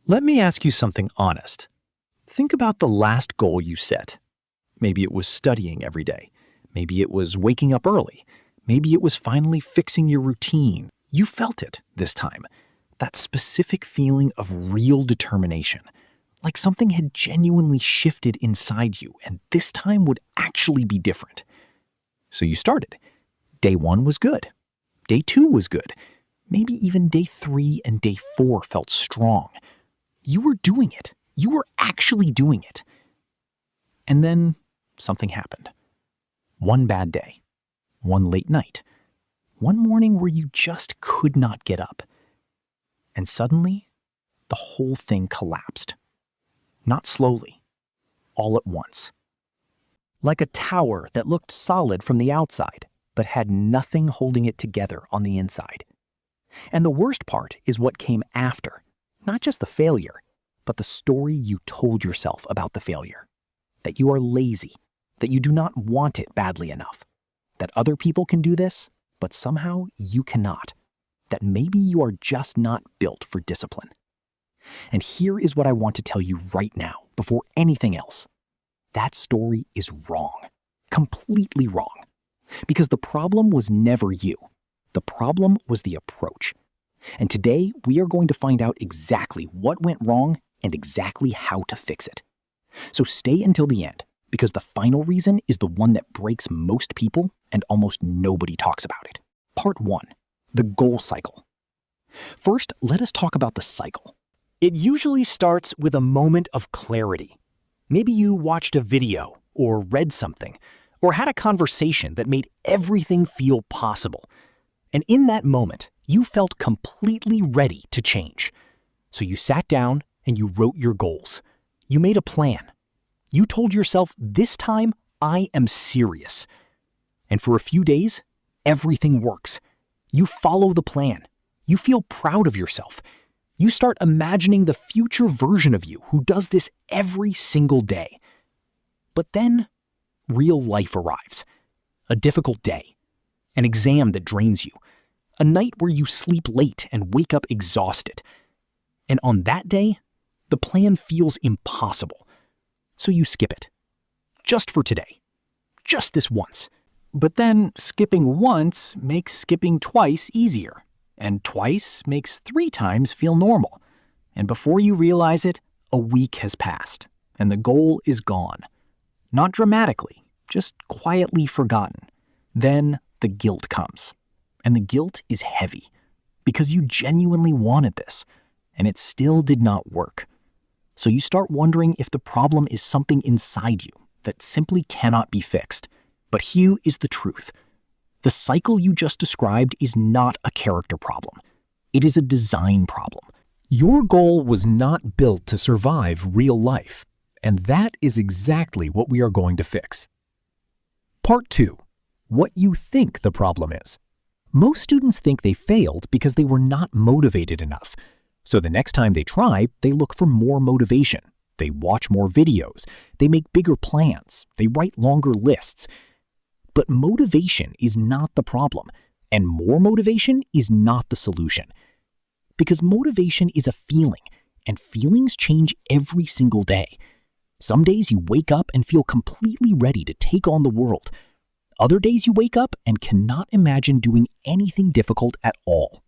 Let me ask you something honest. Think about the last goal you set. Maybe it was studying every day. Maybe it was waking up early. Maybe it was finally fixing your routine. You felt it this time. That specific feeling of real determination. Like something had genuinely shifted inside you, and this time would actually be different. So you started. Day 1 was good. Day 2 was good. Maybe even day 3 and day 4 felt strong. You were doing it. You were actually doing it. And then something happened. One bad day. One late night. One morning where you just could not get up. And suddenly, the whole thing collapsed. Not slowly. All at once. Like a tower that looked solid from the outside, but had nothing holding it together on the inside. And the worst part is what came after. Not just the failure, but the story you told yourself about the failure. That you are lazy, that you do not want it badly enough, that other people can do this, but somehow you cannot, that maybe you are just not built for discipline. And here is what I want to tell you right now, before anything else. That story is wrong, completely wrong, because the problem was never you. The problem was the approach. And today, we are going to find out exactly what went wrong and exactly how to fix it. So stay until the end, because the final reason is the one that breaks most people and almost nobody talks about it. Part 1, the goal cycle. First, let us talk about the cycle. It usually starts with a moment of clarity. Maybe you watched a video, or read something, or had a conversation that made everything feel possible. And in that moment, you felt completely ready to change. So you sat down and you wrote your goals. You made a plan. You told yourself, this time, I am serious. And for a few days, everything works. You follow the plan. You feel proud of yourself. You start imagining the future version of you who does this every single day. But then, real life arrives. A difficult day. An exam that drains you. A night where you sleep late and wake up exhausted. And on that day, the plan feels impossible. So you skip it. Just for today. Just this once. But then skipping once makes skipping twice easier. And twice makes 3 times feel normal. And before you realize it, a week has passed. And the goal is gone. Not dramatically, just quietly forgotten. Then the guilt comes. And the guilt is heavy. Because you genuinely wanted this. And it still did not work. So you start wondering if the problem is something inside you that simply cannot be fixed. But here is the truth. The cycle you just described is not a character problem. It is a design problem. Your goal was not built to survive real life, and that is exactly what we are going to fix. Part 2. What you think the problem is. Most students think they failed because they were not motivated enough. So the next time they try, they look for more motivation. They watch more videos. They make bigger plans. They write longer lists. But motivation is not the problem, and more motivation is not the solution. Because motivation is a feeling, and feelings change every single day. Some days you wake up and feel completely ready to take on the world. Other days you wake up and cannot imagine doing anything difficult at all.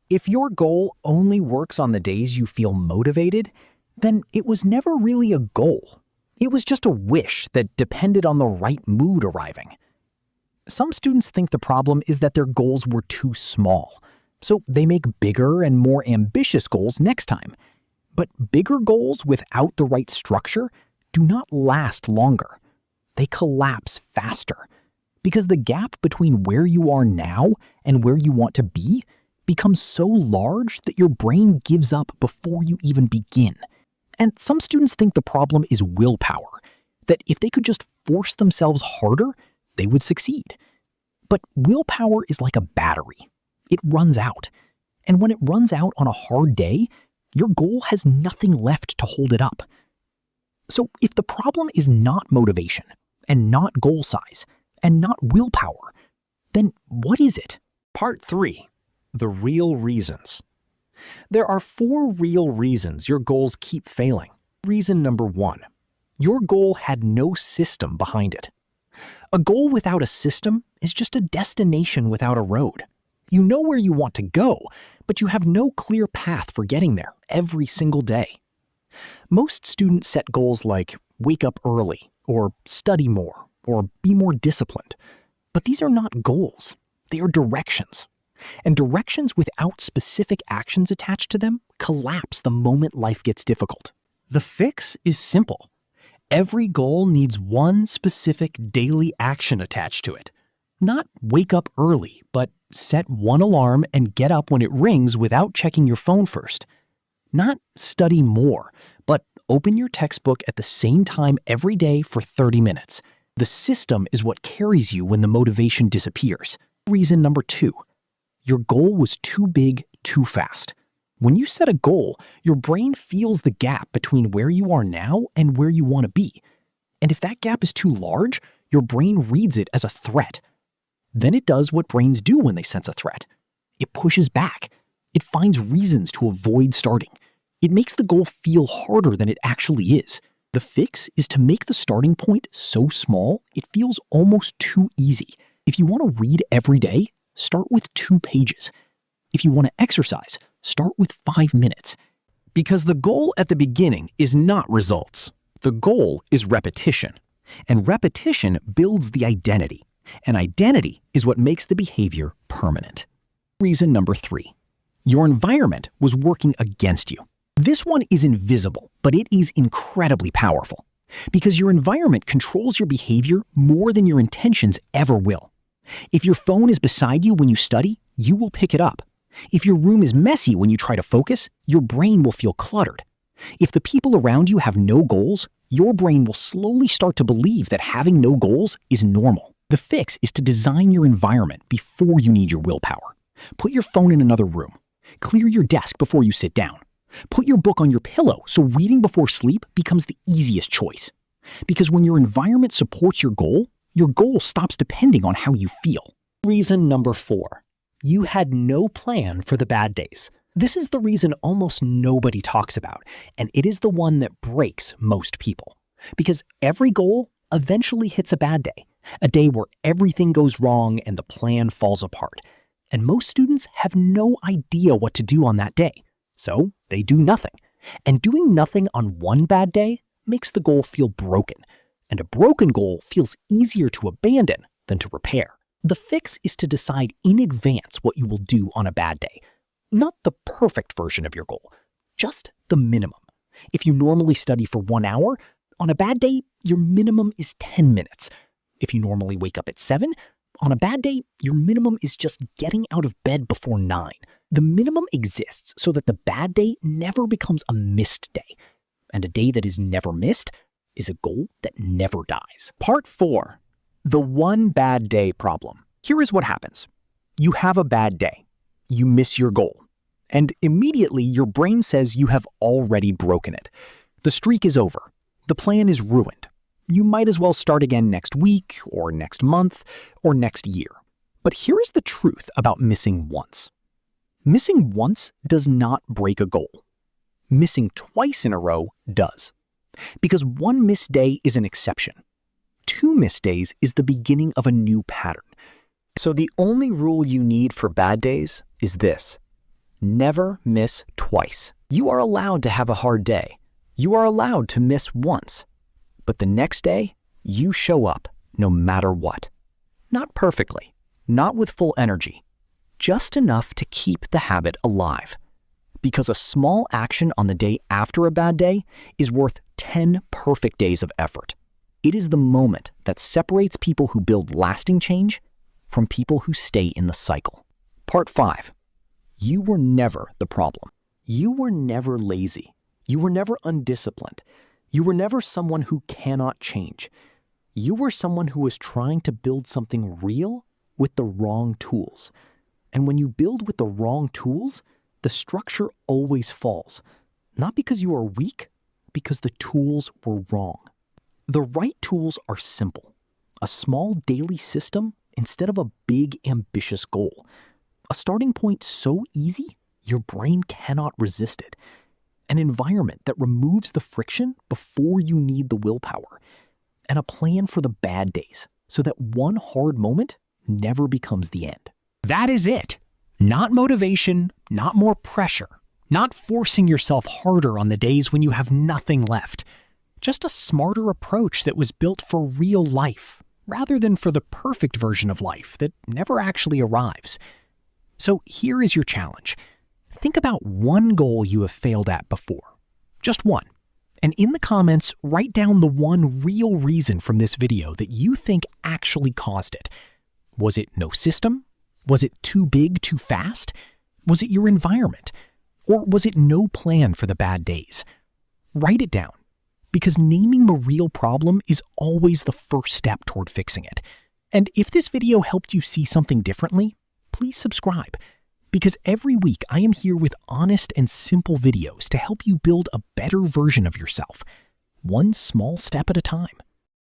If your goal only works on the days you feel motivated, then it was never really a goal. It was just a wish that depended on the right mood arriving. Some students think the problem is that their goals were too small, so they make bigger and more ambitious goals next time. But bigger goals without the right structure do not last longer. They collapse faster, because the gap between where you are now and where you want to be becomes so large that your brain gives up before you even begin. And some students think the problem is willpower, that if they could just force themselves harder, they would succeed. But willpower is like a battery. It runs out. And when it runs out on a hard day, your goal has nothing left to hold it up. So if the problem is not motivation, and not goal size, and not willpower, then what is it? Part 3. The real reasons. There are 4 real reasons your goals keep failing. Reason number 1. Your goal had no system behind it. A goal without a system is just a destination without a road. You know where you want to go, but you have no clear path for getting there every single day. Most students set goals like wake up early, or study more, or be more disciplined. But these are not goals. They are directions. And directions without specific actions attached to them collapse the moment life gets difficult. The fix is simple. Every goal needs one specific daily action attached to it. Not wake up early, but set one alarm and get up when it rings without checking your phone first. Not study more, but open your textbook at the same time every day for 30 minutes. The system is what carries you when the motivation disappears. Reason number 2. Your goal was too big, too fast. When you set a goal, your brain feels the gap between where you are now and where you want to be. And if that gap is too large, your brain reads it as a threat. Then it does what brains do when they sense a threat. It pushes back. It finds reasons to avoid starting. It makes the goal feel harder than it actually is. The fix is to make the starting point so small it feels almost too easy. If you want to read every day, start with 2 pages. If you want to exercise, start with 5 minutes. Because the goal at the beginning is not results. The goal is repetition. And repetition builds the identity. And identity is what makes the behavior permanent. Reason number 3. Your environment was working against you. This one is invisible, but it is incredibly powerful. Because your environment controls your behavior more than your intentions ever will. If your phone is beside you when you study, you will pick it up. If your room is messy when you try to focus, your brain will feel cluttered. If the people around you have no goals, your brain will slowly start to believe that having no goals is normal. The fix is to design your environment before you need your willpower. Put your phone in another room. Clear your desk before you sit down. Put your book on your pillow so reading before sleep becomes the easiest choice. Because when your environment supports your goal stops depending on how you feel. Reason number 4. You had no plan for the bad days. This is the reason almost nobody talks about, and it is the one that breaks most people. Because every goal eventually hits a bad day, a day where everything goes wrong and the plan falls apart. And most students have no idea what to do on that day, so they do nothing. And doing nothing on one bad day makes the goal feel broken, and a broken goal feels easier to abandon than to repair. The fix is to decide in advance what you will do on a bad day. Not the perfect version of your goal, just the minimum. If you normally study for 1 hour, on a bad day, your minimum is 10 minutes. If you normally wake up at 7, on a bad day, your minimum is just getting out of bed before 9. The minimum exists so that the bad day never becomes a missed day. And a day that is never missed is a goal that never dies. Part 4. The one bad day problem. Here is what happens. You have a bad day. You miss your goal. And immediately your brain says you have already broken it. The streak is over. The plan is ruined. You might as well start again next week, or next month, or next year. But here is the truth about missing once. Missing once does not break a goal. Missing twice in a row does. Because one missed day is an exception. 2 missed days is the beginning of a new pattern. So the only rule you need for bad days is this: never miss twice. You are allowed to have a hard day. You are allowed to miss once. But the next day, you show up no matter what. Not perfectly, not with full energy, just enough to keep the habit alive. Because a small action on the day after a bad day is worth 10 perfect days of effort. It is the moment that separates people who build lasting change from people who stay in the cycle. Part 5. You were never the problem. You were never lazy. You were never undisciplined. You were never someone who cannot change. You were someone who was trying to build something real with the wrong tools. And when you build with the wrong tools, the structure always falls. Not because you are weak, because the tools were wrong. The right tools are simple. A small daily system instead of a big, ambitious goal. A starting point so easy, your brain cannot resist it. An environment that removes the friction before you need the willpower. And a plan for the bad days so that one hard moment never becomes the end. That is it. Not motivation, not more pressure, not forcing yourself harder on the days when you have nothing left. Just a smarter approach that was built for real life, rather than for the perfect version of life that never actually arrives. So here is your challenge. Think about one goal you have failed at before. Just one. And in the comments, write down the one real reason from this video that you think actually caused it. Was it no system? Was it too big, too fast? Was it your environment? Or was it no plan for the bad days? Write it down, because naming the real problem is always the first step toward fixing it. And if this video helped you see something differently, please subscribe, because every week I am here with honest and simple videos to help you build a better version of yourself, one small step at a time.